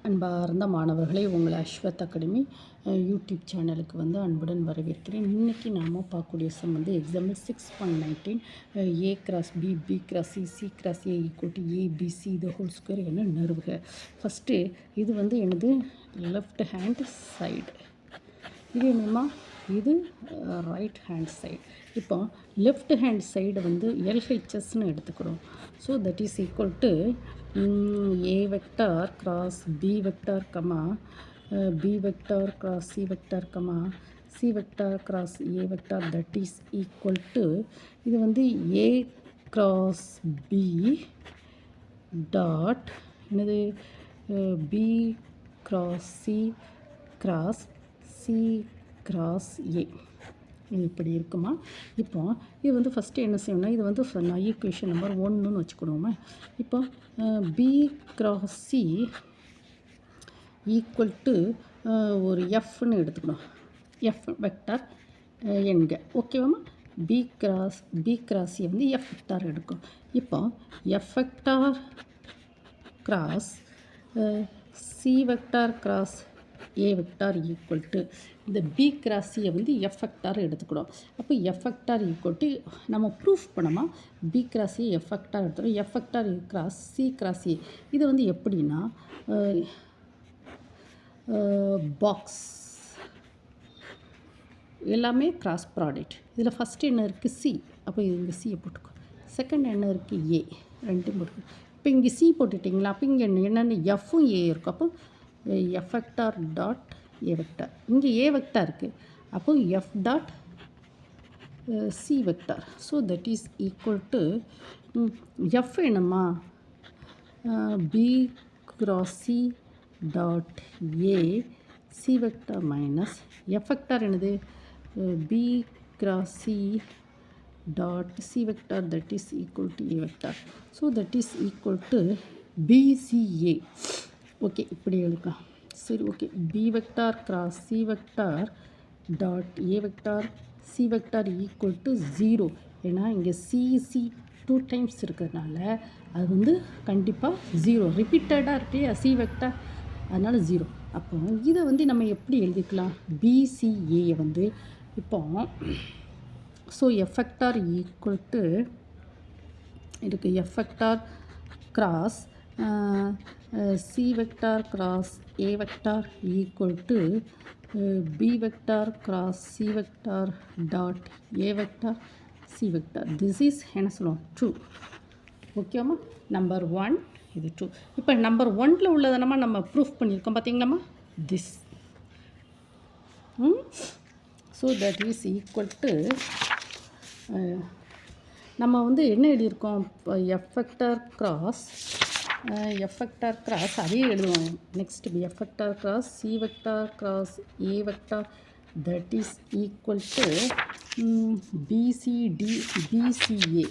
அன்பார்ந்த மாணவர்களே, உங்கள் அஸ்வத் அகாடமி யூடியூப் சேனலுக்கு அன்புடன் வரவேற்கிறேன். இன்றைக்கி நாம் பார்க்கக்கூடிய some example 6.19 A cross B, B cross C, C cross A equal to ABC the whole square என நிறுவுக. ஃபஸ்ட்டு இது எனது லெஃப்ட் ஹேண்ட் சைடு, இது என்னமா இது ரைட் ஹேண்ட் சைடு. இப்போ லெஃப்ட் ஹேண்ட் சைடு எல்ஹெச்எஸ்ன்னு எடுத்துக்கிறோம். So that is equal to A vector cross B vector comma B vector cross C vector comma C vector cross A vector that is equal to இது A cross B dot என்னது B cross C cross C cross A. இது இப்படி இருக்குமா? இப்போ இது first என்ன செய்யணும்னா, இது நான் ஈக்குவேஷன் நம்பர் 1ன்னு வச்சுக்கணுமா. இப்போ B cross C equal to ஒரு எஃப்னு எடுத்துக்கணும். எஃப் வெக்டார் என்க ஓகேவாம்மா. B cross C F vector எடுக்கும். இப்போ F vector cross C vector cross A vector equal to இந்த பி கிராஸ் சியை எஃப் வெக்டார் எடுத்துக்கிறோம். அப்போ எஃப் வெக்டார் ஈக்குவல் டு நம்ம ப்ரூஃப் பண்ணோமா, B cross A F vector எடுத்துக்கிறோம். F vector cross C cross A இது எப்படின்னா பாக்ஸ் எல்லாமே கிராஸ் ப்ராடக்ட். இதில் ஃபஸ்ட்டு என்ன இருக்குது சி, அப்போ இங்கே சியை போட்டுக்கோ. செகண்ட் என்ன இருக்குது ஏ, ரெண்டும் போட்டுக்கோ. இப்போ இங்கே சி போட்டுட்டிங்களா, அப்போ இங்கே என்னென்ன எஃப்பும் ஏ இருக்கும். அப்போ F vector dot A vector, இங்கே ஏ வெக்டார் இருக்குது. அப்போ F dot C vector. So that is equal to F என்னம்மா B cross C dot A C vector minus F vector என்னது B cross C dot c vector that is equal to a vector. So that is equal to BCA. Okay, இப்படி எழுதலாம். சரி, okay. B vector cross C vector dot A vector C vector equal to 0. ஏன்னா இங்கே CC 2 times இருக்கிறதுனால அது கண்டிப்பாக 0 ரிப்பீட்டடாக இருக்கு சி வெக்டார், அதனால் 0. அப்போ இதை நம்ம எப்படி எழுதிக்கலாம், பிசிஏயை இப்போ so F vector equal to இதுக்கு F vector cross C vector cross A vector equal to B vector cross C vector dot A vector C vector. This is என்ன சொல்லுவோம் 2. ஓகேவாம்மா. நம்பர் 1 இது 2. இப்போ நம்பர் 1ல் உள்ளதனமா நம்ம ப்ரூஃப் பண்ணியிருக்கோம் பார்த்தீங்களாம்மா, this. So that is equal to நம்ம என்ன எழுதியிருக்கோம், எஃப் வெக்டார் கிராஸ் அதே எழுதுவோம். Next F vector cross C vector cross A vector that is equal to BCA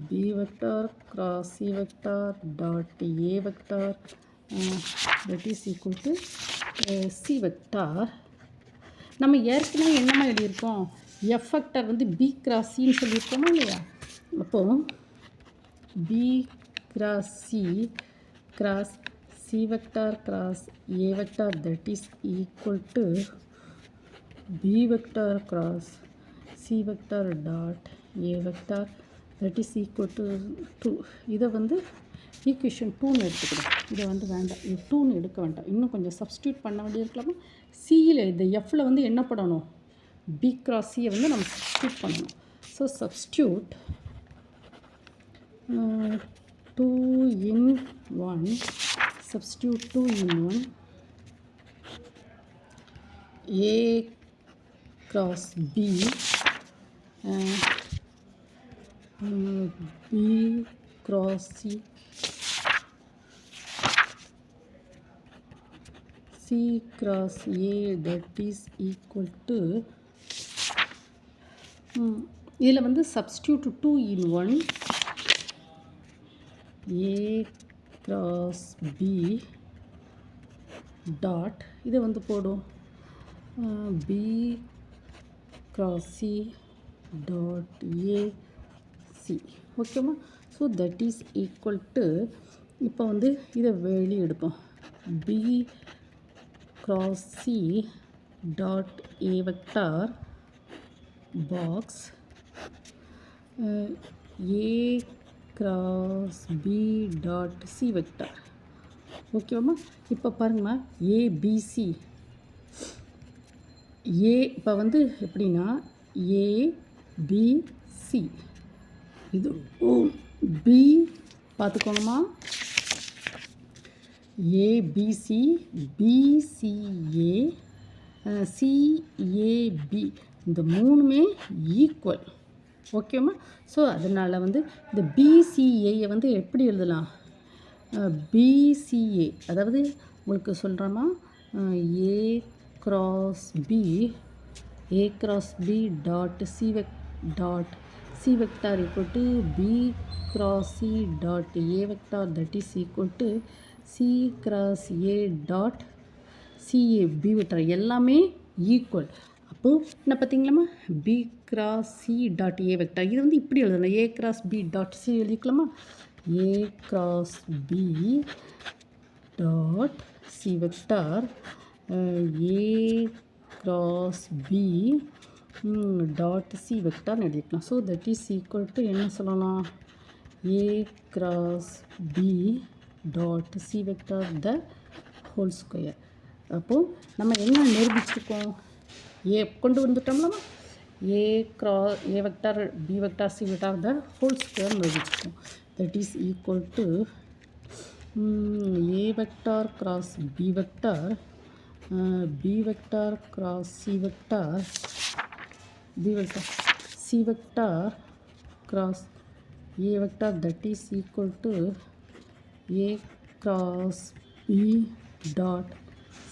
B vector cross C vector dot A vector that is equal to C vector. நம்ம ஏற்கனவே என்னமா எழுதியிருக்கோம், F vector B cross சின்னு சொல்லியிருக்கோமா இல்லையா. அப்போது B cross C vector cross A vector that is equal to B vector cross C vector dot A vector that is equal to 2. இதை equation 2ன்னு எடுத்துக்கிறோம். இதை வேண்டாம், இது 2ன்னு எடுக்க வேண்டாம், இன்னும் கொஞ்சம் சப்ஸ்டியூட் பண்ண வேண்டிய இருக்கலாமா. சியில் இந்த எஃப்பில் என்ன பண்ணணும், பி கிராஸ் சியை நம்ம சப்ஸ்டியூட் பண்ணணும். So substitute 2 in 1, substitute 2 in 1 A cross B B cross C C cross A that is equal to இதில் substitute 2 in 1 A cross B dot இது போடும் B cross C dot A C. ஓகேம்மா. So that is equal to இப்போ இதை வெளியே எடுப்போம். B cross C dot A vector box A cross B dot C vector. ஓகேவாம்மா? இப்போ பாருங்கம்மா ஏபிசி ஏ இப்போ வந்து எப்படின்னா ஏபிசி இது பி பார்த்துக்கோங்கம்மா ஏபிசி பிசிஏ சிஏபி இந்த மூணுமே ஈக்குவல். ஓகேம்மா? ஸோ அதனால் வந்து இந்த பிசிஏயை வந்து எப்படி எழுதலாம்? பிசிஏ அதாவது உங்களுக்கு சொல்கிறோமா ஏ cross B dot C vector equal to B cross C dot A vector, that is equal to C cross A dot CA B vector எல்லாமே ஈக்குவல். அப்போது என்ன பார்த்தீங்களாம்மா B cross C dot A vector இது வந்து இப்படி எழுதலாம் A cross B dot C எழுதிக்கலாமா A cross B dot C vector A cross B dot C vector எழுதிக்கலாம். So that is equal to என்ன சொல்லலாம் A cross B dot C vector the whole square. அப்போது நம்ம என்ன நிரூபிச்சிருக்கோம் A கொண்டு வந்துட்டோம்லாமா A vector B vector C vector the whole square நிரூபிச்சிருக்கோம். That is equal to A vector cross B vector B vector cross C vector C vector cross A vector, that is equal to A cross B dot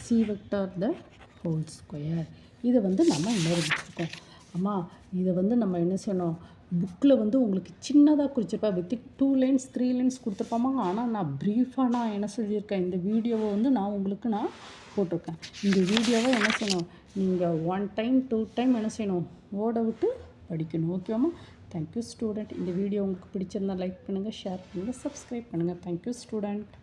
C vector the whole square. இதை வந்து நம்ம நிரூபிச்சிருக்கோம். அம்மா இதை வந்து நம்ம என்ன செய்யணும் புக்கில் வந்து உங்களுக்கு சின்னதாக குறிச்சிருப்பா வித் 2 lines 3 lines கொடுத்துருப்பாமா. ஆனால் நான் ப்ரீஃபாக நான் என்ன சொல்லியிருக்கேன் இந்த வீடியோவை வந்து நான் உங்களுக்கு போட்டிருக்கேன். இந்த வீடியோவை என்ன செய்யணும் நீங்கள் 1 time 2 time என்ன செய்யணும் ஓட விட்டு படிக்கணும். ஓகேவாம்மா? Thank you student. இந்த வீடியோ உங்களுக்கு பிடிச்சிருந்தால் லைக் பண்ணுங்கள், ஷேர் பண்ணுங்கள், சப்ஸ்கிரைப் பண்ணுங்கள். Thank you student.